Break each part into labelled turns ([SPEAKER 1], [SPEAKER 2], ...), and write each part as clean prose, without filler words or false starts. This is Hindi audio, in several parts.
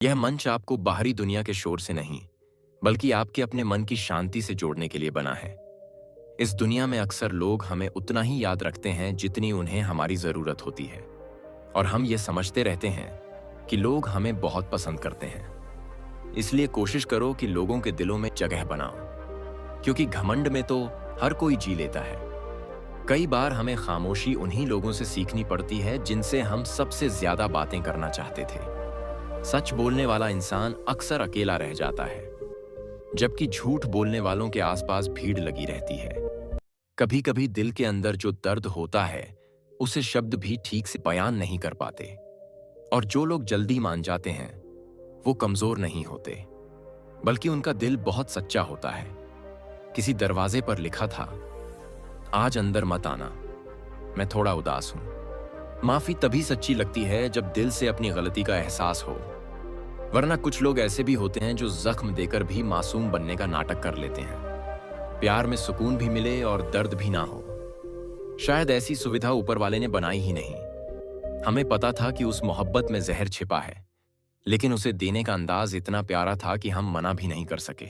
[SPEAKER 1] यह मंच आपको बाहरी दुनिया के शोर से नहीं, बल्कि आपके अपने मन की शांति से जोड़ने के लिए बना है। इस दुनिया में अक्सर लोग हमें उतना ही याद रखते हैं जितनी उन्हें हमारी जरूरत होती है, और हम ये समझते रहते हैं कि लोग हमें बहुत पसंद करते हैं। इसलिए कोशिश करो कि लोगों के दिलों में जगह बनाओ, क्योंकि घमंड में तो हर कोई जी लेता है। कई बार हमें खामोशी उन्हीं लोगों से सीखनी पड़ती है जिनसे हम सबसे ज्यादा बातें करना चाहते थे। सच बोलने वाला इंसान अक्सर अकेला रह जाता है, जबकि झूठ बोलने वालों के आसपास भीड़ लगी रहती है। कभी कभी दिल के अंदर जो दर्द होता है उसे शब्द भी ठीक से बयान नहीं कर पाते, और जो लोग जल्दी मान जाते हैं वो कमजोर नहीं होते, बल्कि उनका दिल बहुत सच्चा होता है। किसी दरवाजे पर लिखा था, आज अंदर मत आना, मैं थोड़ा उदास हूं। माफी तभी सच्ची लगती है जब दिल से अपनी गलती का एहसास हो, वरना कुछ लोग ऐसे भी होते हैं जो जख्म देकर भी मासूम बनने का नाटक कर लेते हैं। प्यार में सुकून भी मिले और दर्द भी ना हो, शायद ऐसी सुविधा ऊपर वाले ने बनाई ही नहीं। हमें पता था कि उस मोहब्बत में जहर छिपा है, लेकिन उसे देने का अंदाज इतना प्यारा था कि हम मना भी नहीं कर सके।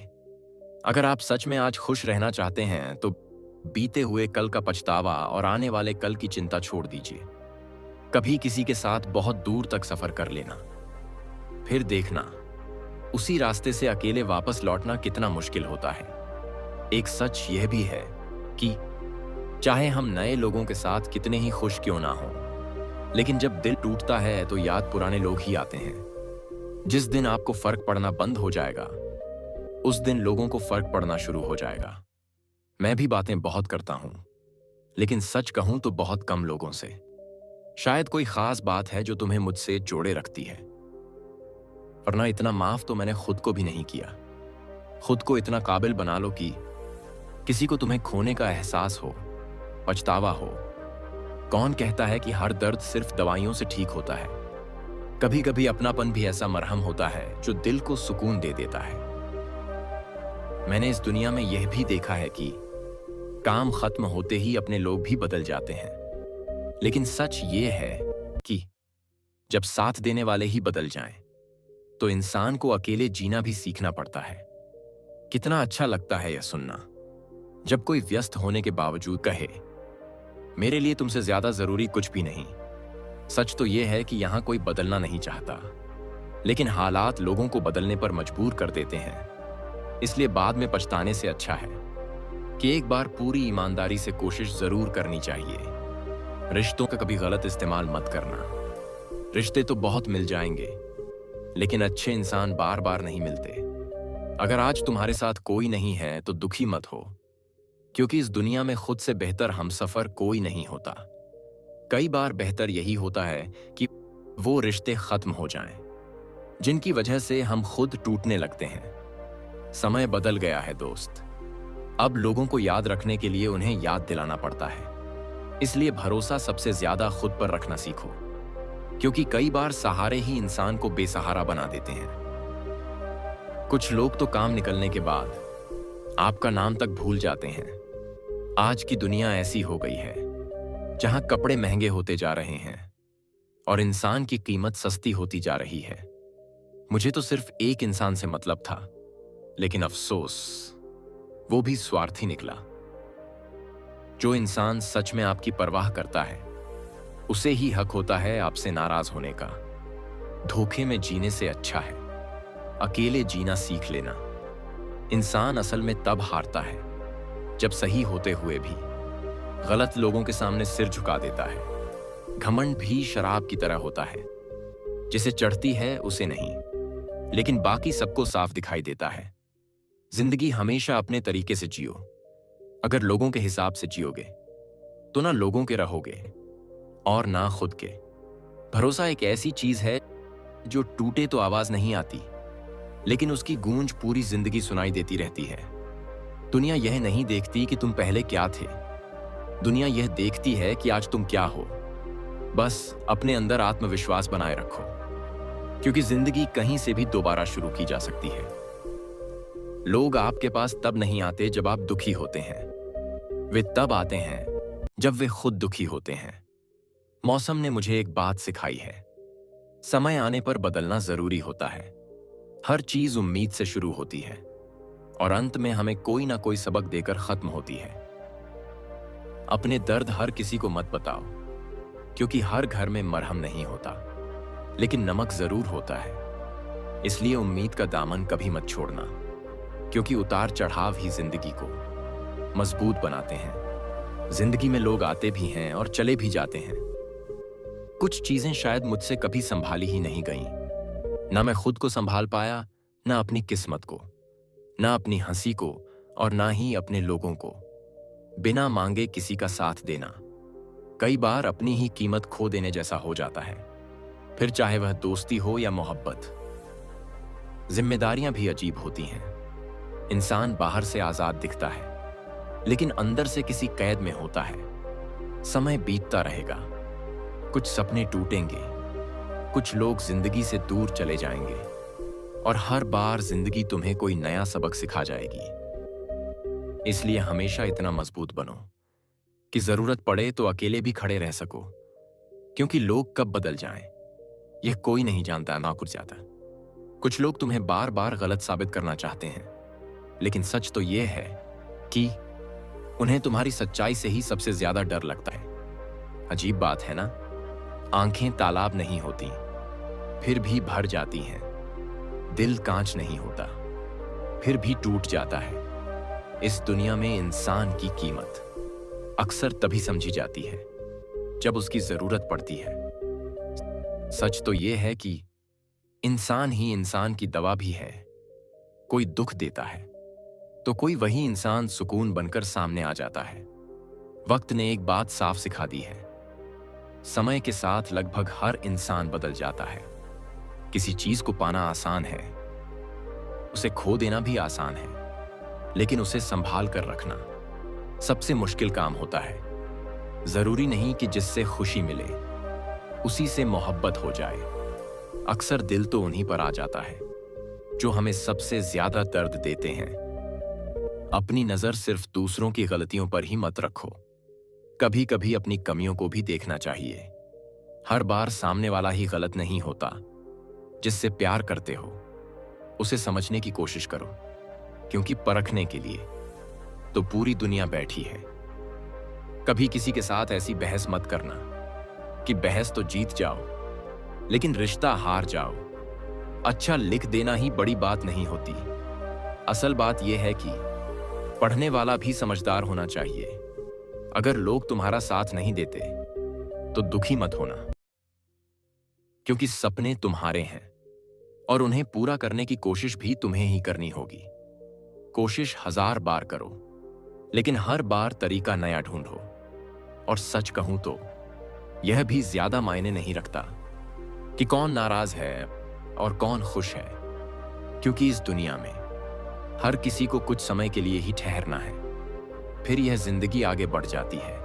[SPEAKER 1] अगर आप सच में आज खुश रहना चाहते हैं तो बीते हुए कल का पछतावा और आने वाले कल की चिंता छोड़ दीजिए। कभी किसी के साथ बहुत दूर तक सफर कर लेना, फिर देखना उसी रास्ते से अकेले वापस लौटना कितना मुश्किल होता है। एक सच यह भी है कि चाहे हम नए लोगों के साथ कितने ही खुश क्यों ना हो, लेकिन जब दिल टूटता है तो याद पुराने लोग ही आते हैं। जिस दिन आपको फर्क पड़ना बंद हो जाएगा, उस दिन लोगों को फर्क पड़ना शुरू हो जाएगा। मैं भी बातें बहुत करता हूं, लेकिन सच कहूं तो बहुत कम लोगों से। शायद कोई खास बात है जो तुम्हें मुझसे जोड़े रखती है, वरना इतना माफ तो मैंने खुद को भी नहीं किया। खुद को इतना काबिल बना लो कि किसी को तुम्हें खोने का एहसास हो, पछतावा हो। कौन कहता है कि हर दर्द सिर्फ दवाइयों से ठीक होता है? कभी कभी अपनापन भी ऐसा मरहम होता है जो दिल को सुकून दे देता है। मैंने इस दुनिया में यह भी देखा है कि काम खत्म होते ही अपने लोग भी बदल जाते हैं, लेकिन सच ये है कि जब साथ देने वाले ही बदल जाएं, तो इंसान को अकेले जीना भी सीखना पड़ता है। कितना अच्छा लगता है यह सुनना, जब कोई व्यस्त होने के बावजूद कहे, मेरे लिए तुमसे ज्यादा जरूरी कुछ भी नहीं। सच तो यह है कि यहां कोई बदलना नहीं चाहता, लेकिन हालात लोगों को बदलने पर मजबूर कर देते हैं। इसलिए बाद में पछताने से अच्छा है कि एक बार पूरी ईमानदारी से कोशिश जरूर करनी चाहिए। रिश्तों का कभी गलत इस्तेमाल मत करना। रिश्ते तो बहुत मिल जाएंगे, लेकिन अच्छे इंसान बार बार नहीं मिलते। अगर आज तुम्हारे साथ कोई नहीं है तो दुखी मत हो, क्योंकि इस दुनिया में खुद से बेहतर हमसफर कोई नहीं होता। कई बार बेहतर यही होता है कि वो रिश्ते खत्म हो जाएं, जिनकी वजह से हम खुद टूटने लगते हैं। समय बदल गया है दोस्त, अब लोगों को याद रखने के लिए उन्हें याद दिलाना पड़ता है। इसलिए भरोसा सबसे ज्यादा खुद पर रखना सीखो, क्योंकि कई बार सहारे ही इंसान को बेसहारा बना देते हैं। कुछ लोग तो काम निकलने के बाद आपका नाम तक भूल जाते हैं। आज की दुनिया ऐसी हो गई है जहां कपड़े महंगे होते जा रहे हैं और इंसान की कीमत सस्ती होती जा रही है। मुझे तो सिर्फ एक इंसान से मतलब था, लेकिन अफसोस वो भी स्वार्थी निकला। जो इंसान सच में आपकी परवाह करता है, उसे ही हक होता है आपसे नाराज होने का। धोखे में जीने से अच्छा है अकेले जीना सीख लेना। इंसान असल में तब हारता है जब सही होते हुए भी गलत लोगों के सामने सिर झुका देता है। घमंड भी शराब की तरह होता है, जिसे चढ़ती है उसे नहीं, लेकिन बाकी सबको साफ दिखाई देता है। जिंदगी हमेशा अपने तरीके से जियो। अगर लोगों के हिसाब से जियोगे तो ना लोगों के रहोगे और ना खुद के। भरोसा एक ऐसी चीज है जो टूटे तो आवाज नहीं आती, लेकिन उसकी गूंज पूरी जिंदगी सुनाई देती रहती है। दुनिया यह नहीं देखती कि तुम पहले क्या थे, दुनिया यह देखती है कि आज तुम क्या हो। बस अपने अंदर आत्मविश्वास बनाए रखो, क्योंकि जिंदगी कहीं से भी दोबारा शुरू की जा सकती है। लोग आपके पास तब नहीं आते जब आप दुखी होते हैं, वे तब आते हैं जब वे खुद दुखी होते हैं। मौसम ने मुझे एक बात सिखाई है, समय आने पर बदलना जरूरी होता है। हर चीज उम्मीद से शुरू होती है और अंत में हमें कोई ना कोई सबक देकर खत्म होती है। अपने दर्द हर किसी को मत बताओ, क्योंकि हर घर में मरहम नहीं होता, लेकिन नमक जरूर होता है। इसलिए उम्मीद का दामन कभी मत छोड़ना, क्योंकि उतार चढ़ाव ही जिंदगी को मजबूत बनाते हैं। जिंदगी में लोग आते भी हैं और चले भी जाते हैं। कुछ चीजें शायद मुझसे कभी संभाली ही नहीं गईं। ना मैं खुद को संभाल पाया, ना अपनी किस्मत को, ना अपनी हंसी को, और ना ही अपने लोगों को। बिना मांगे किसी का साथ देना कई बार अपनी ही कीमत खो देने जैसा हो जाता है, फिर चाहे वह दोस्ती हो या मोहब्बत। जिम्मेदारियां भी अजीब होती हैं। इंसान बाहर से आजाद दिखता है, लेकिन अंदर से किसी कैद में होता है। समय बीतता रहेगा, कुछ सपने टूटेंगे, कुछ लोग जिंदगी से दूर चले जाएंगे, और हर बार जिंदगी तुम्हें कोई नया सबक सिखा जाएगी। इसलिए हमेशा इतना मजबूत बनो कि जरूरत पड़े तो अकेले भी खड़े रह सको, क्योंकि लोग कब बदल जाएं, यह कोई नहीं जानता ना कुछ जाता। कुछ लोग तुम्हें बार बार गलत साबित करना चाहते हैं, लेकिन सच तो यह है कि उन्हें तुम्हारी सच्चाई से ही सबसे ज्यादा डर लगता है। अजीब बात है ना, आंखें तालाब नहीं होती, फिर भी भर जाती हैं। दिल कांच नहीं होता, फिर भी टूट जाता है। इस दुनिया में इंसान की कीमत अक्सर तभी समझी जाती है जब उसकी जरूरत पड़ती है। सच तो यह है कि इंसान ही इंसान की दवा भी है। कोई दुख देता है तो कोई वही इंसान सुकून बनकर सामने आ जाता है। वक्त ने एक बात साफ सिखा दी है, समय के साथ लगभग हर इंसान बदल जाता है। किसी चीज को पाना आसान है, उसे खो देना भी आसान है, लेकिन उसे संभाल कर रखना सबसे मुश्किल काम होता है। जरूरी नहीं कि जिससे खुशी मिले उसी से मोहब्बत हो जाए। अक्सर दिल तो उन्हीं पर आ जाता है जो हमें सबसे ज्यादा दर्द देते हैं। अपनी नजर सिर्फ दूसरों की गलतियों पर ही मत रखो, कभी कभी अपनी कमियों को भी देखना चाहिए। हर बार सामने वाला ही गलत नहीं होता। जिससे प्यार करते हो उसे समझने की कोशिश करो, क्योंकि परखने के लिए तो पूरी दुनिया बैठी है। कभी किसी के साथ ऐसी बहस मत करना कि बहस तो जीत जाओ लेकिन रिश्ता हार जाओ। अच्छा लिख देना ही बड़ी बात नहीं होती। असल बात यह है कि पढ़ने वाला भी समझदार होना चाहिए। अगर लोग तुम्हारा साथ नहीं देते तो दुखी मत होना, क्योंकि सपने तुम्हारे हैं और उन्हें पूरा करने की कोशिश भी तुम्हें ही करनी होगी। कोशिश 1000 बार करो, लेकिन हर बार तरीका नया ढूंढो। और सच कहूं तो यह भी ज्यादा मायने नहीं रखता कि कौन नाराज है और कौन खुश है, क्योंकि इस दुनिया में हर किसी को कुछ समय के लिए ही ठहरना है, फिर यह जिंदगी आगे बढ़ जाती है।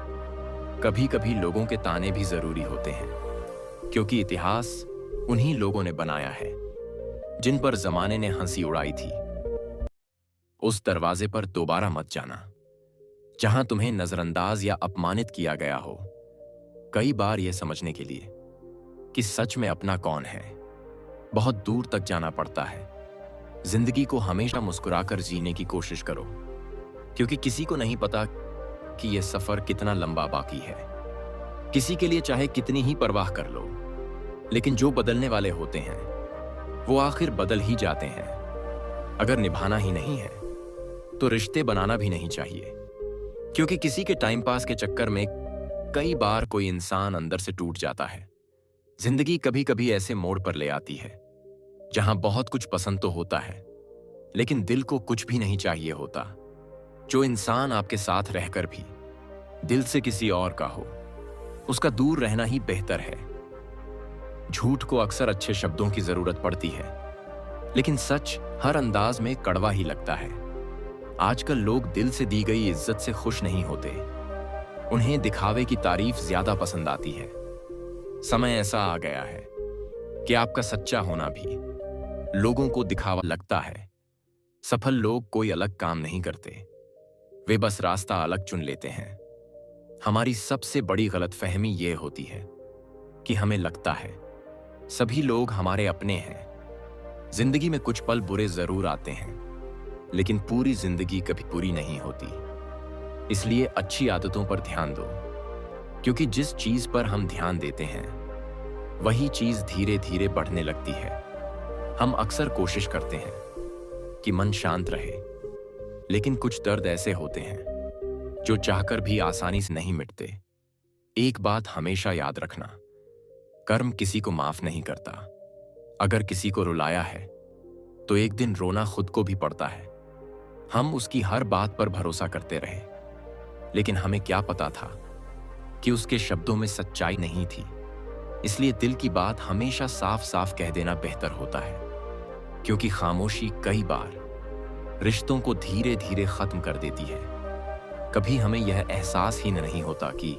[SPEAKER 1] कभी कभी लोगों के ताने भी जरूरी होते हैं, क्योंकि इतिहास उन्हीं लोगों ने बनाया है जिन पर जमाने ने हंसी उड़ाई थी। उस दरवाजे पर दोबारा मत जाना जहां तुम्हें नजरअंदाज या अपमानित किया गया हो। कई बार यह समझने के लिए कि सच में अपना कौन है, बहुत दूर तक जाना पड़ता है। जिंदगी को हमेशा मुस्कुराकर जीने की कोशिश करो, क्योंकि किसी को नहीं पता कि यह सफर कितना लंबा बाकी है। किसी के लिए चाहे कितनी ही परवाह कर लो, लेकिन जो बदलने वाले होते हैं वो आखिर बदल ही जाते हैं। अगर निभाना ही नहीं है तो रिश्ते बनाना भी नहीं चाहिए, क्योंकि किसी के टाइम पास के चक्कर में कई बार कोई इंसान अंदर से टूट जाता है। जिंदगी कभी कभी ऐसे मोड़ पर ले आती है जहां बहुत कुछ पसंद तो होता है, लेकिन दिल को कुछ भी नहीं चाहिए होता। जो इंसान आपके साथ रहकर भी दिल से किसी और का हो, उसका दूर रहना ही बेहतर है। झूठ को अक्सर अच्छे शब्दों की जरूरत पड़ती है, लेकिन सच हर अंदाज में कड़वा ही लगता है। आजकल लोग दिल से दी गई इज्जत से खुश नहीं होते, उन्हें दिखावे की तारीफ ज्यादा पसंद आती है। समय ऐसा आ गया है कि आपका सच्चा होना भी लोगों को दिखावा लगता है। सफल लोग कोई अलग काम नहीं करते, वे बस रास्ता अलग चुन लेते हैं। हमारी सबसे बड़ी गलतफहमी यह होती है कि हमें लगता है सभी लोग हमारे अपने हैं, जिंदगी में कुछ पल बुरे जरूर आते हैं, लेकिन पूरी जिंदगी कभी पूरी नहीं होती। इसलिए अच्छी आदतों पर ध्यान दो, क्योंकि जिस चीज पर हम ध्यान देते हैं वही चीज धीरे धीरे बढ़ने लगती है। हम अक्सर कोशिश करते हैं कि मन शांत रहे, लेकिन कुछ दर्द ऐसे होते हैं जो चाहकर भी आसानी से नहीं मिटते। एक बात हमेशा याद रखना, कर्म किसी को माफ नहीं करता। अगर किसी को रुलाया है तो एक दिन रोना खुद को भी पड़ता है। हम उसकी हर बात पर भरोसा करते रहे, लेकिन हमें क्या पता था कि उसके शब्दों में सच्चाई नहीं थी। इसलिए दिल की बात हमेशा साफ साफ कह देना बेहतर होता है, क्योंकि खामोशी कई बार रिश्तों को धीरे धीरे खत्म कर देती है। कभी हमें यह एहसास ही नहीं होता कि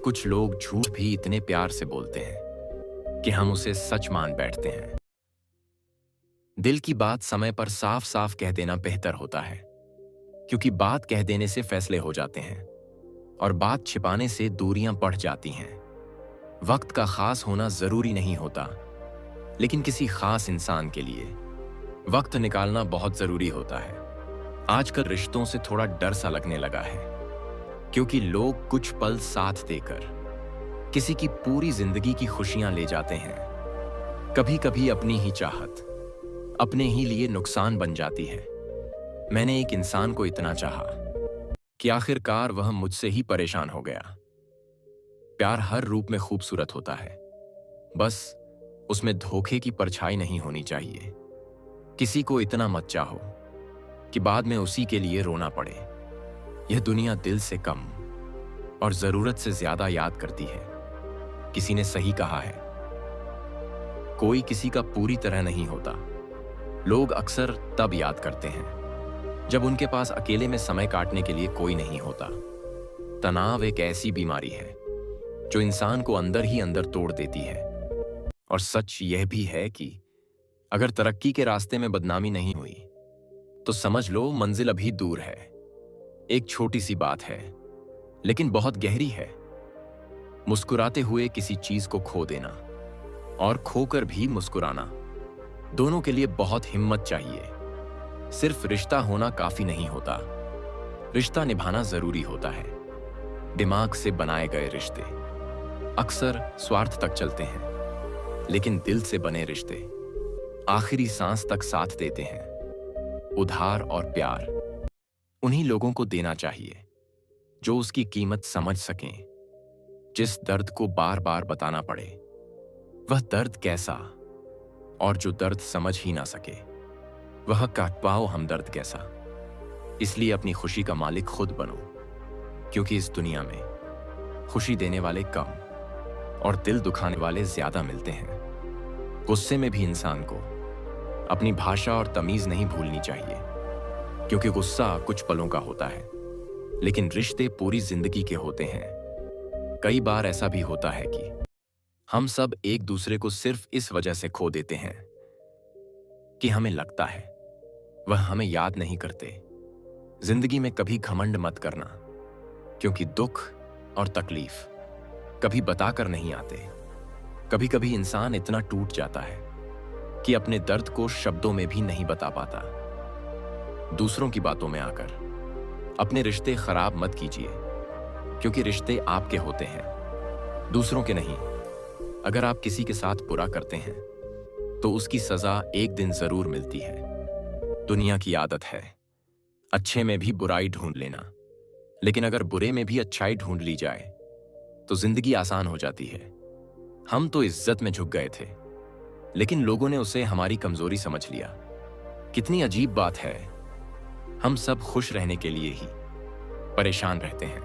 [SPEAKER 1] कुछ लोग झूठ भी इतने प्यार से बोलते हैं कि हम उसे सच मान बैठते हैं। दिल की बात समय पर साफ साफ कह देना बेहतर होता है, क्योंकि बात कह देने से फैसले हो जाते हैं और बात छिपाने से दूरियां बढ़ जाती हैं। वक्त का खास होना जरूरी नहीं होता, लेकिन किसी खास इंसान के लिए वक्त निकालना बहुत जरूरी होता है। आजकल रिश्तों से थोड़ा डर सा लगने लगा है, क्योंकि लोग कुछ पल साथ देकर किसी की पूरी जिंदगी की खुशियां ले जाते हैं। कभी कभी अपनी ही चाहत अपने ही लिए नुकसान बन जाती है। मैंने एक इंसान को इतना चाहा कि आखिरकार वह मुझसे ही परेशान हो गया। प्यार हर रूप में खूबसूरत होता है, बस उसमें धोखे की परछाई नहीं होनी चाहिए। किसी को इतना मत चाहो कि बाद में उसी के लिए रोना पड़े। यह दुनिया दिल से कम और जरूरत से ज्यादा याद करती है। किसी ने सही कहा है, कोई किसी का पूरी तरह नहीं होता। लोग अक्सर तब याद करते हैं जब उनके पास अकेले में समय काटने के लिए कोई नहीं होता। तनाव एक ऐसी बीमारी है जो इंसान को अंदर ही अंदर तोड़ देती है। और सच यह भी है कि अगर तरक्की के रास्ते में बदनामी नहीं हुई तो समझ लो मंजिल अभी दूर है। एक छोटी सी बात है, लेकिन बहुत गहरी है। मुस्कुराते हुए किसी चीज को खो देना और खोकर भी मुस्कुराना, दोनों के लिए बहुत हिम्मत चाहिए। सिर्फ रिश्ता होना काफी नहीं होता, रिश्ता निभाना जरूरी होता है। दिमाग से बनाए गए रिश्ते अक्सर स्वार्थ तक चलते हैं, लेकिन दिल से बने रिश्ते आखिरी सांस तक साथ देते हैं। उधार और प्यार उन्हीं लोगों को देना चाहिए जो उसकी कीमत समझ सकें। जिस दर्द को बार बार बताना पड़े वह दर्द कैसा, और जो दर्द समझ ही ना सके वह काट पाओ हमदर्द कैसा। इसलिए अपनी खुशी का मालिक खुद बनो, क्योंकि इस दुनिया में खुशी देने वाले कम और दिल दुखाने वाले ज्यादा मिलते हैं। गुस्से में भी इंसान को अपनी भाषा और तमीज नहीं भूलनी चाहिए, क्योंकि गुस्सा कुछ पलों का होता है, लेकिन रिश्ते पूरी जिंदगी के होते हैं। कई बार ऐसा भी होता है कि हम सब एक दूसरे को सिर्फ इस वजह से खो देते हैं कि हमें लगता है वह हमें याद नहीं करते। जिंदगी में कभी घमंड मत करना, क्योंकि दुख और तकलीफ कभी बताकर नहीं आते। कभी कभी इंसान इतना टूट जाता है कि अपने दर्द को शब्दों में भी नहीं बता पाता। दूसरों की बातों में आकर अपने रिश्ते खराब मत कीजिए, क्योंकि रिश्ते आपके होते हैं, दूसरों के नहीं। अगर आप किसी के साथ बुरा करते हैं तो उसकी सजा एक दिन जरूर मिलती है। दुनिया की आदत है अच्छे में भी बुराई ढूंढ लेना, लेकिन अगर बुरे में भी अच्छाई ढूंढ ली जाए तो जिंदगी आसान हो जाती है। हम तो इज्जत में झुक गए थे, लेकिन लोगों ने उसे हमारी कमजोरी समझ लिया। कितनी अजीब बात है, हम सब खुश रहने के लिए ही परेशान रहते हैं।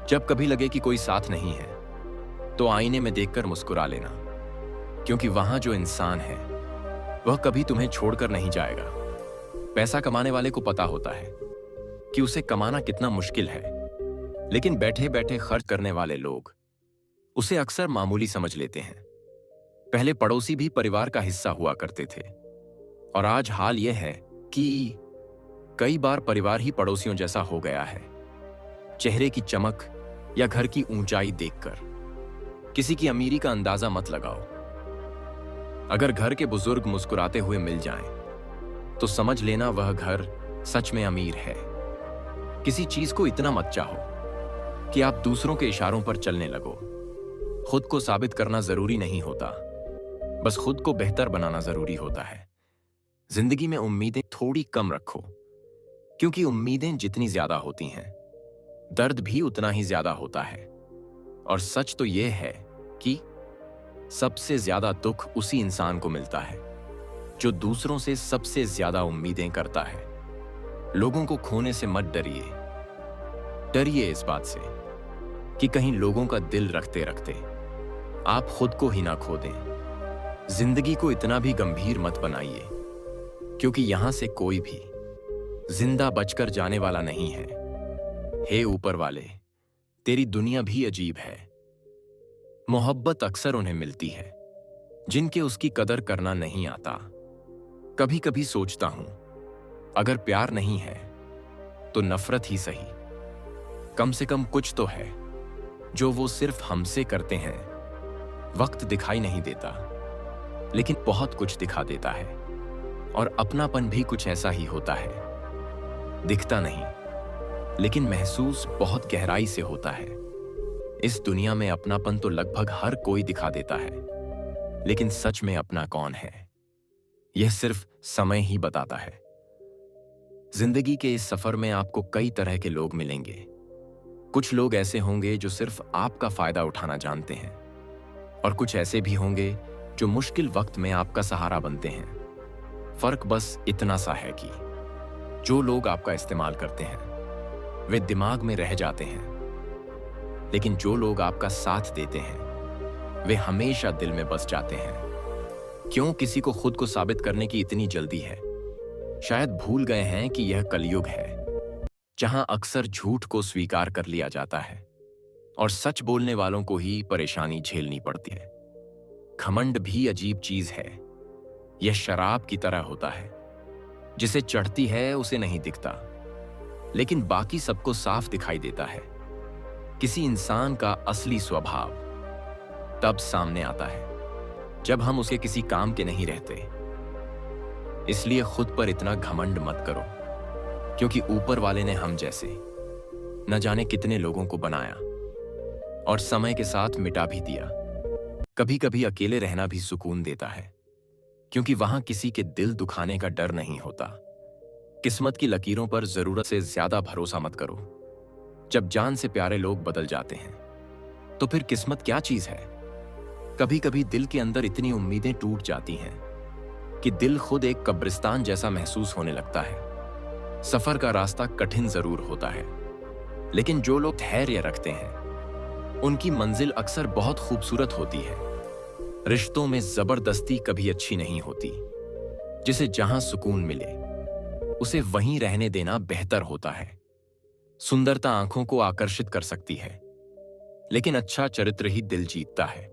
[SPEAKER 1] जब कभी लगे कि कोई साथ नहीं है तो आईने में देखकर मुस्कुरा लेना, क्योंकि वहां जो इंसान है वह कभी तुम्हें छोड़कर नहीं जाएगा। पैसा कमाने वाले को पता होता है कि उसे कमाना कितना मुश्किल है, लेकिन बैठे बैठे खर्च करने वाले लोग उसे अक्सर मामूली समझ लेते हैं। पहले पड़ोसी भी परिवार का हिस्सा हुआ करते थे, और आज हाल यह है कि कई बार परिवार ही पड़ोसियों जैसा हो गया है। चेहरे की चमक या घर की ऊंचाई देखकर किसी की अमीरी का अंदाजा मत लगाओ। अगर घर के बुजुर्ग मुस्कुराते हुए मिल जाएं, तो समझ लेना वह घर सच में अमीर है। किसी चीज को इतना मत चाहो कि आप दूसरों के इशारों पर चलने लगो। खुद को साबित करना जरूरी नहीं होता, बस खुद को बेहतर बनाना जरूरी होता है। जिंदगी में उम्मीदें थोड़ी कम रखो, क्योंकि उम्मीदें जितनी ज्यादा होती हैं, दर्द भी उतना ही ज्यादा होता है। और सच तो यह है कि सबसे ज्यादा दुख उसी इंसान को मिलता है जो दूसरों से सबसे ज्यादा उम्मीदें करता है। लोगों को खोने से मत डरिए। डरिए इस बात से कि कहीं लोगों का दिल रखते रखते आप खुद को ही ना खो दें। जिंदगी को इतना भी गंभीर मत बनाइए, क्योंकि यहां से कोई भी जिंदा बचकर जाने वाला नहीं है। हे ऊपर वाले, तेरी दुनिया भी अजीब है। मोहब्बत अक्सर उन्हें मिलती है जिनके उसकी कदर करना नहीं आता। कभी कभी सोचता हूं, अगर प्यार नहीं है तो नफरत ही सही। कम से कम कुछ तो है जो वो सिर्फ हमसे करते हैं। वक्त दिखाई नहीं देता, लेकिन बहुत कुछ दिखा देता है। और अपनापन भी कुछ ऐसा ही होता है। दिखता नहीं, लेकिन महसूस बहुत गहराई से होता है। इस दुनिया में अपनापन तो लगभग हर कोई दिखा देता है, लेकिन सच में अपना कौन है, यह सिर्फ समय ही बताता है। जिंदगी के इस सफर में आपको कई तरह के लोग मिलेंगे। कुछ लोग ऐसे होंगे जो सिर्फ आपका फायदा उठाना जानते हैं, और कुछ ऐसे भी होंगे जो मुश्किल वक्त में आपका सहारा बनते हैं। फर्क बस इतना सा है कि जो लोग आपका इस्तेमाल करते हैं वे दिमाग में रह जाते हैं, लेकिन जो लोग आपका साथ देते हैं वे हमेशा दिल में बस जाते हैं। क्यों किसी को खुद को साबित करने की इतनी जल्दी है? शायद भूल गए हैं कि यह कलयुग है, जहां अक्सर झूठ को स्वीकार कर लिया जाता है और सच बोलने वालों को ही परेशानी झेलनी पड़ती है। घमंड भी अजीब चीज है। यह शराब की तरह होता है, जिसे चढ़ती है उसे नहीं दिखता, लेकिन बाकी सबको साफ दिखाई देता है। किसी इंसान का असली स्वभाव तब सामने आता है जब हम उसे किसी काम के नहीं रहते। इसलिए खुद पर इतना घमंड मत करो, क्योंकि ऊपर वाले ने हम जैसे न जाने कितने लोगों को बनाया और समय के साथ मिटा भी दिया। कभी कभी अकेले रहना भी सुकून देता है, क्योंकि वहां किसी के दिल दुखाने का डर नहीं होता। किस्मत की लकीरों पर जरूरत से ज्यादा भरोसा मत करो। जब जान से प्यारे लोग बदल जाते हैं, तो फिर किस्मत क्या चीज है? कभी कभी दिल के अंदर इतनी उम्मीदें टूट जाती हैं कि दिल खुद एक कब्रिस्तान जैसा महसूस होने लगता है। सफर का रास्ता कठिन जरूर होता है, लेकिन जो लोग धैर्य रखते हैं उनकी मंजिल अक्सर बहुत खूबसूरत होती है। रिश्तों में जबरदस्ती कभी अच्छी नहीं होती। जिसे जहां सुकून मिले उसे वहीं रहने देना बेहतर होता है। सुंदरता आंखों को आकर्षित कर सकती है, लेकिन अच्छा चरित्र ही दिल जीतता है।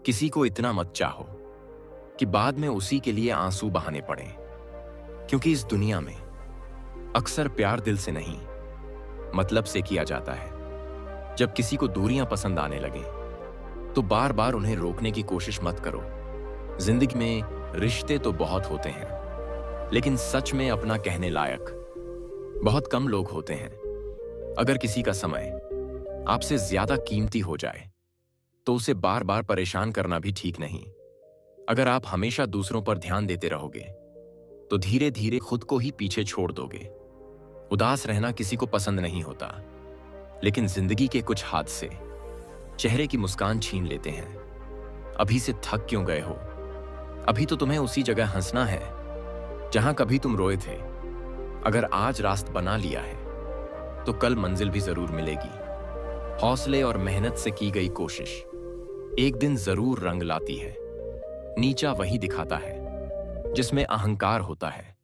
[SPEAKER 1] किसी को इतना मत चाहो कि बाद में उसी के लिए आंसू बहाने पड़े, क्योंकि इस दुनिया में अक्सर प्यार दिल से नहीं मतलब से किया जाता है। जब किसी को दूरियां पसंद आने लगे तो बार बार उन्हें रोकने की कोशिश मत करो। जिंदगी में रिश्ते तो बहुत होते हैं, लेकिन सच में अपना कहने लायक बहुत कम लोग होते हैं। अगर किसी का समय आपसे ज्यादा कीमती हो जाए तो उसे बार बार परेशान करना भी ठीक नहीं। अगर आप हमेशा दूसरों पर ध्यान देते रहोगे तो धीरे धीरे खुद को ही पीछे छोड़ दोगे। उदास रहना किसी को पसंद नहीं होता, लेकिन जिंदगी के कुछ हादसे चेहरे की मुस्कान छीन लेते हैं। अभी से थक क्यों गए हो? अभी तो तुम्हें उसी जगह हंसना है जहां कभी तुम रोए थे। अगर आज रास्ता बना लिया है तो कल मंजिल भी जरूर मिलेगी। हौसले और मेहनत से की गई कोशिश एक दिन जरूर रंग लाती है। नीचा वही दिखाता है जिसमें अहंकार होता है।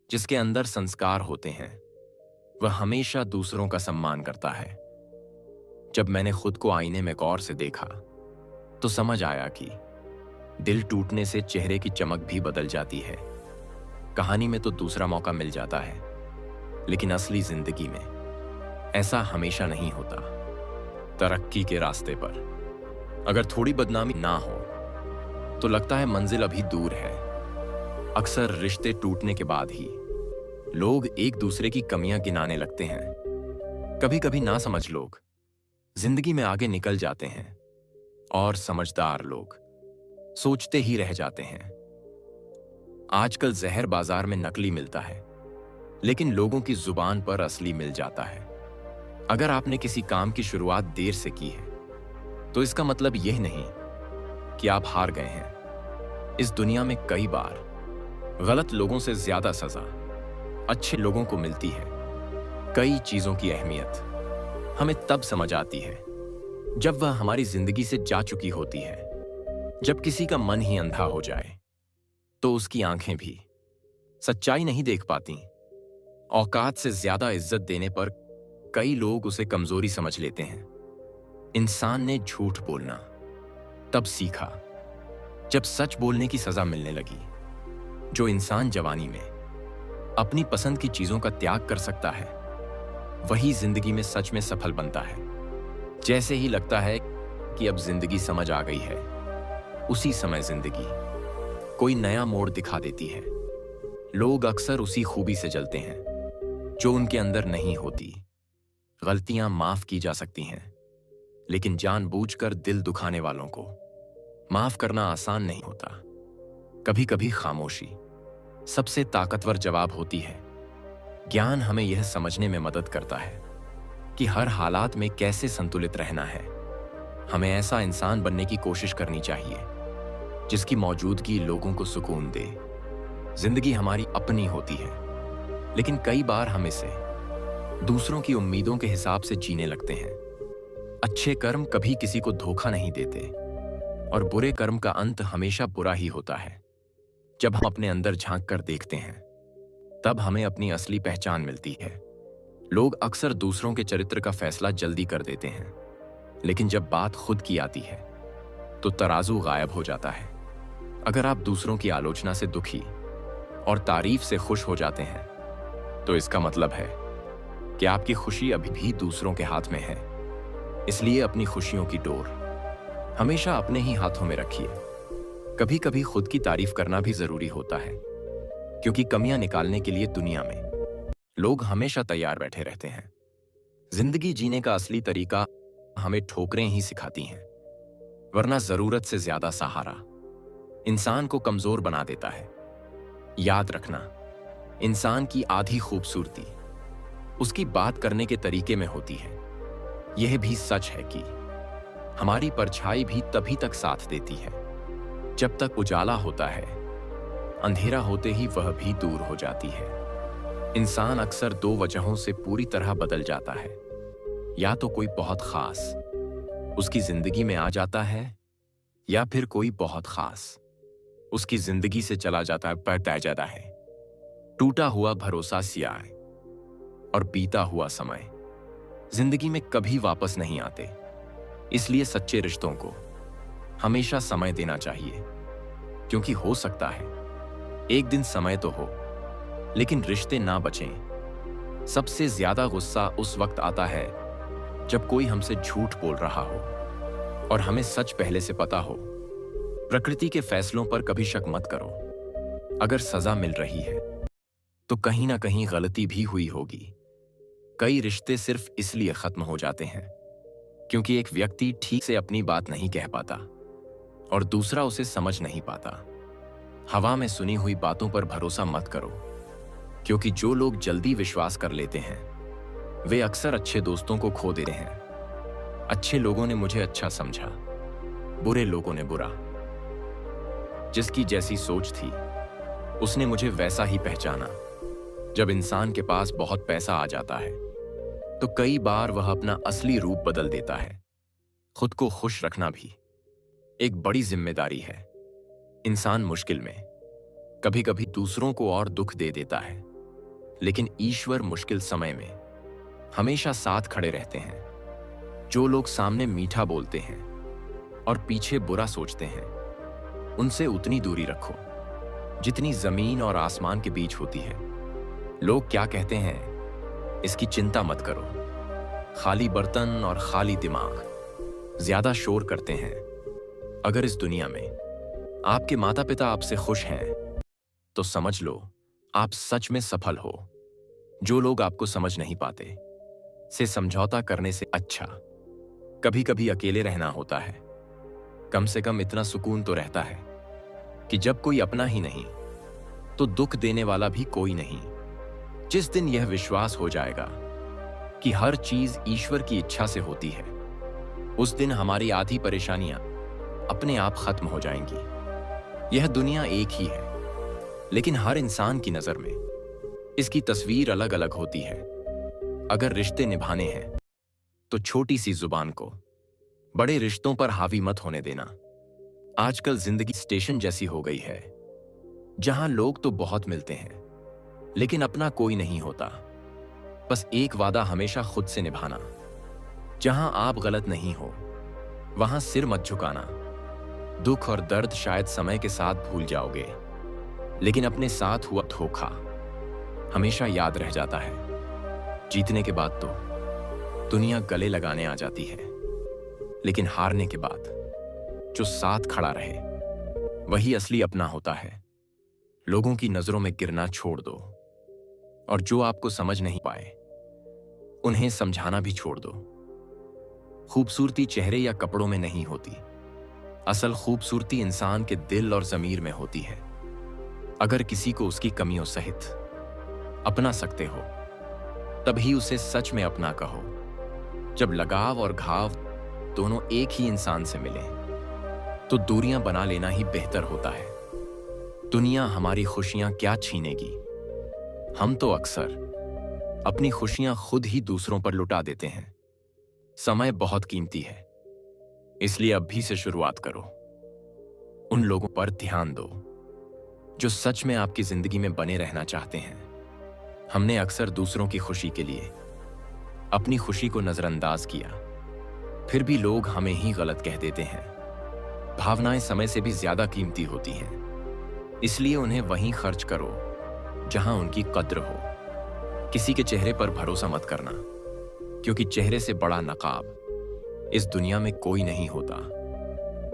[SPEAKER 1] जिसके अंदर संस्कार होते हैं वह हमेशा दूसरों का सम्मान करता है। जब मैंने खुद को आईने में गौर से देखा तो समझ आया कि दिल टूटने से चेहरे की चमक भी बदल जाती है। कहानी में तो दूसरा मौका मिल जाता है, लेकिन असली जिंदगी में ऐसा हमेशा नहीं होता। तरक्की के रास्ते पर अगर थोड़ी बदनामी ना हो तो लगता है मंजिल अभी दूर है। अक्सर रिश्ते टूटने के बाद ही लोग एक दूसरे की कमियां गिनाने लगते हैं। कभी कभी ना समझ लोग जिंदगी में आगे निकल जाते हैं और समझदार लोग सोचते ही रह जाते हैं। आजकल जहर बाजार में नकली मिलता है, लेकिन लोगों की जुबान पर असली मिल जाता है। अगर आपने किसी काम की शुरुआत देर से की है, तो इसका मतलब यह नहीं कि आप हार गए हैं। इस दुनिया में कई बार गलत लोगों से ज्यादा सजा अच्छे लोगों को मिलती है। कई चीजों की अहमियत हमें तब समझ आती है जब वह हमारी जिंदगी से जा चुकी होती है। जब किसी का मन ही अंधा हो जाए तो उसकी आंखें भी सच्चाई नहीं देख पाती। औकात से ज्यादा इज्जत देने पर कई लोग उसे कमजोरी समझ लेते हैं। इंसान ने झूठ बोलना तब सीखा जब सच बोलने की सजा मिलने लगी। जो इंसान जवानी में अपनी पसंद की चीजों का त्याग कर सकता है, वही जिंदगी में सच में सफल बनता है। जैसे ही लगता है कि अब जिंदगी समझ आ गई है, उसी समय जिंदगी कोई नया मोड़ दिखा देती है। लोग अक्सर उसी खूबी से जलते हैं जो उनके अंदर नहीं होती। गलतियां माफ की जा सकती हैं, लेकिन जानबूझकर दिल दुखाने वालों को माफ करना आसान नहीं होता। कभी कभी खामोशी सबसे ताकतवर जवाब होती है। ज्ञान हमें यह समझने में मदद करता है कि हर हालात में कैसे संतुलित रहना है। हमें ऐसा इंसान बनने की कोशिश करनी चाहिए जिसकी मौजूदगी लोगों को सुकून दे। जिंदगी हमारी अपनी होती है, लेकिन कई बार हम इसे दूसरों की उम्मीदों के हिसाब से जीने लगते हैं। अच्छे कर्म कभी किसी को धोखा नहीं देते और बुरे कर्म का अंत हमेशा बुरा ही होता है। जब हम अपने अंदर झांक कर देखते हैं, तब हमें अपनी असली पहचान मिलती है। लोग अक्सर दूसरों के चरित्र का फैसला जल्दी कर देते हैं, लेकिन जब बात खुद की आती है तो तराजू गायब हो जाता है। अगर आप दूसरों की आलोचना से दुखी और तारीफ से खुश हो जाते हैं, तो इसका मतलब है कि आपकी खुशी अभी भी दूसरों के हाथ में है। इसलिए अपनी खुशियों की डोर हमेशा अपने ही हाथों में रखिए। कभी कभी खुद की तारीफ करना भी जरूरी होता है, क्योंकि कमियां निकालने के लिए दुनिया में लोग हमेशा तैयार बैठे रहते हैं। जिंदगी जीने का असली तरीका हमें ठोकरें ही सिखाती हैं, वरना जरूरत से ज्यादा सहारा इंसान को कमजोर बना देता है। याद रखना, इंसान की आधी खूबसूरती उसकी बात करने के तरीके में होती है। यह भी सच है कि हमारी परछाई भी तभी तक साथ देती है जब तक उजाला होता है। अंधेरा होते ही वह भी दूर हो जाती है। इंसान अक्सर दो वजहों से पूरी तरह बदल जाता है। या तो कोई बहुत खास उसकी जिंदगी में आ जाता है, या फिर कोई बहुत खास उसकी जिंदगी से चला जाता है। पर तय जाता है टूटा हुआ भरोसा सियाह और बीता हुआ समय जिंदगी में कभी वापस नहीं आते। इसलिए सच्चे रिश्तों को हमेशा समय देना चाहिए, क्योंकि हो सकता है एक दिन समय तो हो, लेकिन रिश्ते ना बचें। सबसे ज्यादा गुस्सा उस वक्त आता है जब कोई हमसे झूठ बोल रहा हो और हमें सच पहले से पता हो। प्रकृति के फैसलों पर कभी शक मत करो। अगर सजा मिल रही है तो कहीं ना कहीं गलती भी हुई होगी। कई रिश्ते सिर्फ इसलिए खत्म हो जाते हैं क्योंकि एक व्यक्ति ठीक से अपनी बात नहीं कह पाता और दूसरा उसे समझ नहीं पाता। हवा में सुनी हुई बातों पर भरोसा मत करो, क्योंकि जो लोग जल्दी विश्वास कर लेते हैं वे अक्सर अच्छे दोस्तों को खो देते हैं। अच्छे लोगों ने मुझे अच्छा समझा, बुरे लोगों ने बुरा। जिसकी जैसी सोच थी उसने मुझे वैसा ही पहचाना। जब इंसान के पास बहुत पैसा आ जाता है तो कई बार वह अपना असली रूप बदल देता है। खुद को खुश रखना भी एक बड़ी जिम्मेदारी है। इंसान मुश्किल में कभी कभी दूसरों को और दुख दे देता है, लेकिन ईश्वर मुश्किल समय में हमेशा साथ खड़े रहते हैं। जो लोग सामने मीठा बोलते हैं और पीछे बुरा सोचते हैं, उनसे उतनी दूरी रखो जितनी जमीन और आसमान के बीच होती है। लोग क्या कहते हैं इसकी चिंता मत करो। खाली बर्तन और खाली दिमाग ज्यादा शोर करते हैं। अगर इस दुनिया में आपके माता पिता आपसे खुश हैं तो समझ लो आप सच में सफल हो। जो लोग आपको समझ नहीं पाते से समझौता करने से अच्छा कभी कभी अकेले रहना होता है। कम से कम इतना सुकून तो रहता है कि जब कोई अपना ही नहीं तो दुख देने वाला भी कोई नहीं। जिस दिन यह विश्वास हो जाएगा कि हर चीज ईश्वर की इच्छा से होती है, उस दिन हमारी आधी परेशानियां अपने आप खत्म हो जाएंगी। यह दुनिया एक ही है, लेकिन हर इंसान की नजर में इसकी तस्वीर अलग अलग होती है। अगर रिश्ते निभाने हैं तो छोटी सी जुबान को बड़े रिश्तों पर हावी मत होने देना। आजकल जिंदगी स्टेशन जैसी हो गई है, जहां लोग तो बहुत मिलते हैं लेकिन अपना कोई नहीं होता। बस एक वादा हमेशा खुद से निभाना, जहां आप गलत नहीं हो वहां सिर मत झुकाना। दुख और दर्द शायद समय के साथ भूल जाओगे, लेकिन अपने साथ हुआ धोखा हमेशा याद रह जाता है। जीतने के बाद तो दुनिया गले लगाने आ जाती है, लेकिन हारने के बाद जो साथ खड़ा रहे वही असली अपना होता है। लोगों की नजरों में गिरना छोड़ दो, और जो आपको समझ नहीं पाए उन्हें समझाना भी छोड़ दो। खूबसूरती चेहरे या कपड़ों में नहीं होती, असल खूबसूरती इंसान के दिल और जमीर में होती है। अगर किसी को उसकी कमियों सहित अपना सकते हो, तभी उसे सच में अपना कहो। जब लगाव और घाव दोनों एक ही इंसान से मिले तो दूरियां बना लेना ही बेहतर होता है। दुनिया हमारी खुशियां क्या छीनेगी? हम तो अक्सर अपनी खुशियां खुद ही दूसरों पर लुटा देते हैं। समय बहुत कीमती है, इसलिए अभी से शुरुआत करो। उन लोगों पर ध्यान दो जो सच में आपकी जिंदगी में बने रहना चाहते हैं। हमने अक्सर दूसरों की खुशी के लिए अपनी खुशी को नजरअंदाज किया, फिर भी लोग हमें ही गलत कह देते हैं। भावनाएं समय से भी ज्यादा कीमती होती हैं, इसलिए उन्हें वहीं खर्च करो जहां उनकी कद्र हो। किसी के चेहरे पर भरोसा मत करना, क्योंकि चेहरे से बड़ा नकाब इस दुनिया में कोई नहीं होता।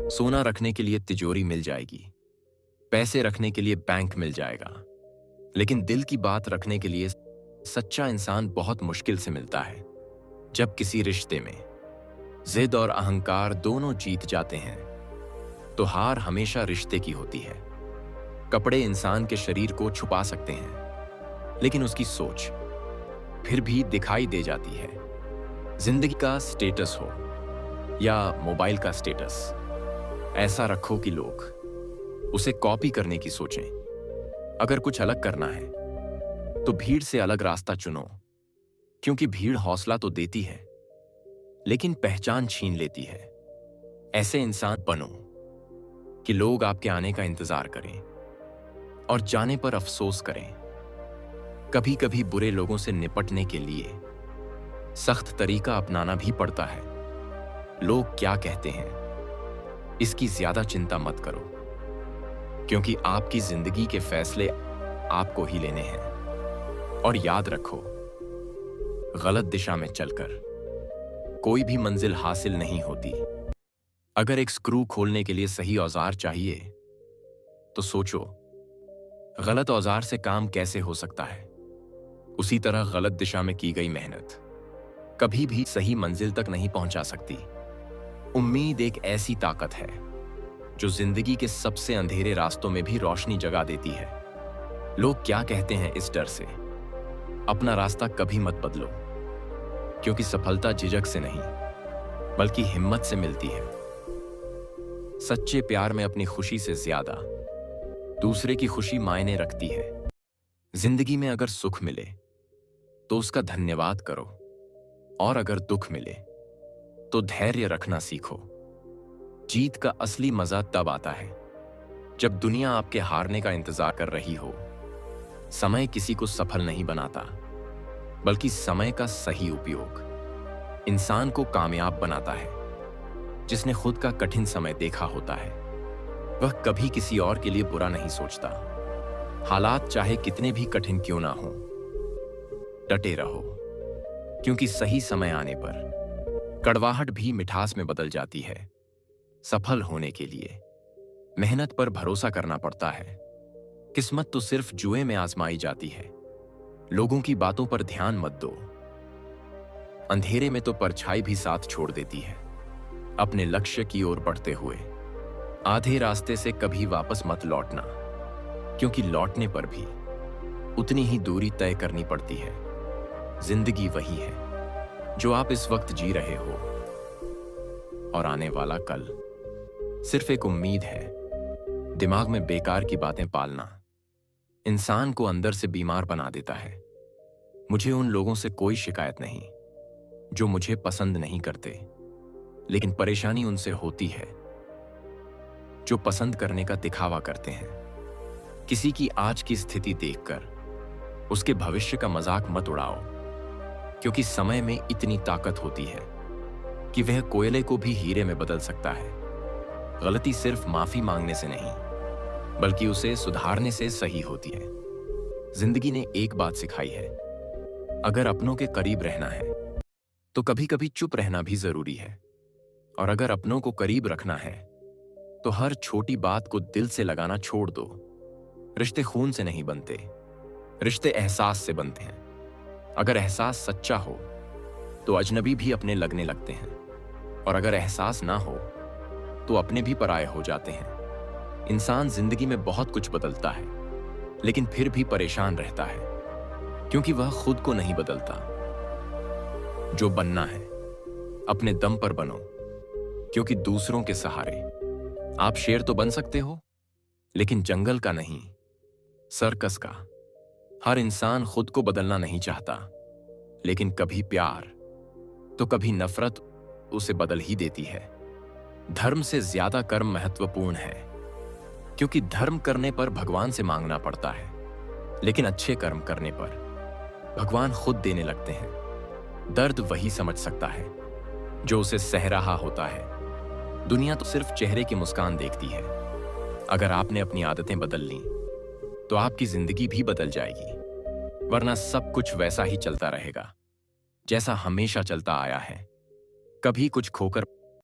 [SPEAKER 1] सोना रखने के लिए तिजोरी मिल जाएगी, पैसे रखने के लिए बैंक मिल जाएगा, लेकिन दिल की बात रखने के लिए सच्चा इंसान बहुत मुश्किल से मिलता है। जब किसी रिश्ते में जिद और अहंकार दोनों जीत जाते हैं तो हार हमेशा रिश्ते की होती है। कपड़े इंसान के शरीर को छुपा सकते हैं, लेकिन उसकी सोच फिर भी दिखाई दे जाती है। जिंदगी का स्टेटस हो या मोबाइल का स्टेटस, ऐसा रखो कि लोग उसे कॉपी करने की सोचें। अगर कुछ अलग करना है तो भीड़ से अलग रास्ता चुनो, क्योंकि भीड़ हौसला तो देती है लेकिन पहचान छीन लेती है। ऐसे इंसान बनो कि लोग आपके आने का इंतजार करें और जाने पर अफसोस करें। कभी कभी बुरे लोगों से निपटने के लिए सख्त तरीका अपनाना भी पड़ता है। लोग क्या कहते हैं इसकी ज्यादा चिंता मत करो, क्योंकि आपकी जिंदगी के फैसले आपको ही लेने हैं। और याद रखो, गलत दिशा में चलकर कोई भी मंजिल हासिल नहीं होती। अगर एक स्क्रू खोलने के लिए सही औजार चाहिए तो सोचो गलत औजार से काम कैसे हो सकता है। उसी तरह गलत दिशा में की गई मेहनत कभी भी सही मंजिल तक नहीं पहुंचा सकती। उम्मीद एक ऐसी ताकत है जो जिंदगी के सबसे अंधेरे रास्तों में भी रोशनी जगा देती है। लोग क्या कहते हैं इस डर से अपना रास्ता कभी मत बदलो, क्योंकि सफलता झिझक से नहीं बल्कि हिम्मत से मिलती है। सच्चे प्यार में अपनी खुशी से ज्यादा दूसरे की खुशी मायने रखती है। जिंदगी में अगर सुख मिले तो उसका धन्यवाद करो, और अगर दुख मिले तो धैर्य रखना सीखो। जीत का असली मजा तब आता है जब दुनिया आपके हारने का इंतजार कर रही हो। समय किसी को सफल नहीं बनाता, बल्कि समय का सही उपयोग इंसान को कामयाब बनाता है। जिसने खुद का कठिन समय देखा होता है वह कभी किसी और के लिए बुरा नहीं सोचता। हालात चाहे कितने भी कठिन क्यों ना हो, डटे रहो, क्योंकि सही समय आने पर कड़वाहट भी मिठास में बदल जाती है। सफल होने के लिए मेहनत पर भरोसा करना पड़ता है। किस्मत तो सिर्फ जुए में आजमाई जाती है। लोगों की बातों पर ध्यान मत दो। अंधेरे में तो परछाई भी साथ छोड़ देती है। अपने लक्ष्य की ओर बढ़ते हुए आधे रास्ते से कभी वापस मत लौटना, क्योंकि लौटने पर भी उतनी ही दूरी तय करनी पड़ती है। जिंदगी वही है जो आप इस वक्त जी रहे हो, और आने वाला कल सिर्फ एक उम्मीद है। दिमाग में बेकार की बातें पालना इंसान को अंदर से बीमार बना देता है। मुझे उन लोगों से कोई शिकायत नहीं जो मुझे पसंद नहीं करते, लेकिन परेशानी उनसे होती है जो पसंद करने का दिखावा करते हैं। किसी की आज की स्थिति देखकर उसके भविष्य का मजाक मत उड़ाओ, क्योंकि समय में इतनी ताकत होती है कि वह कोयले को भी हीरे में बदल सकता है। गलती सिर्फ माफी मांगने से नहीं, बल्कि उसे सुधारने से सही होती है। जिंदगी ने एक बात सिखाई है, अगर अपनों के करीब रहना है तो कभी कभी चुप रहना भी जरूरी है। और अगर अपनों को करीब रखना है तो हर छोटी बात को दिल से लगाना छोड़ दो। रिश्ते खून से नहीं बनते, रिश्ते एहसास से बनते हैं। अगर एहसास सच्चा हो तो अजनबी भी अपने लगने लगते हैं, और अगर एहसास ना हो तो अपने भी पराये हो जाते हैं। इंसान जिंदगी में बहुत कुछ बदलता है, लेकिन फिर भी परेशान रहता है, क्योंकि वह खुद को नहीं बदलता। जो बनना है अपने दम पर बनो, क्योंकि दूसरों के सहारे आप शेर तो बन सकते हो, लेकिन जंगल का नहीं, सर्कस का। हर इंसान खुद को बदलना नहीं चाहता, लेकिन कभी प्यार तो कभी नफरत उसे बदल ही देती है। धर्म से ज्यादा कर्म महत्वपूर्ण है, क्योंकि धर्म करने पर भगवान से मांगना पड़ता है, लेकिन अच्छे कर्म करने पर भगवान खुद देने लगते हैं। दर्द वही समझ सकता है जो उसे सह रहा होता है। दुनिया तो सिर्फ चेहरे की मुस्कान देखती है। अगर आपने अपनी आदतें बदल ली तो आपकी जिंदगी भी बदल जाएगी, वरना सब कुछ वैसा ही चलता रहेगा जैसा हमेशा चलता आया है। कभी कुछ खोकर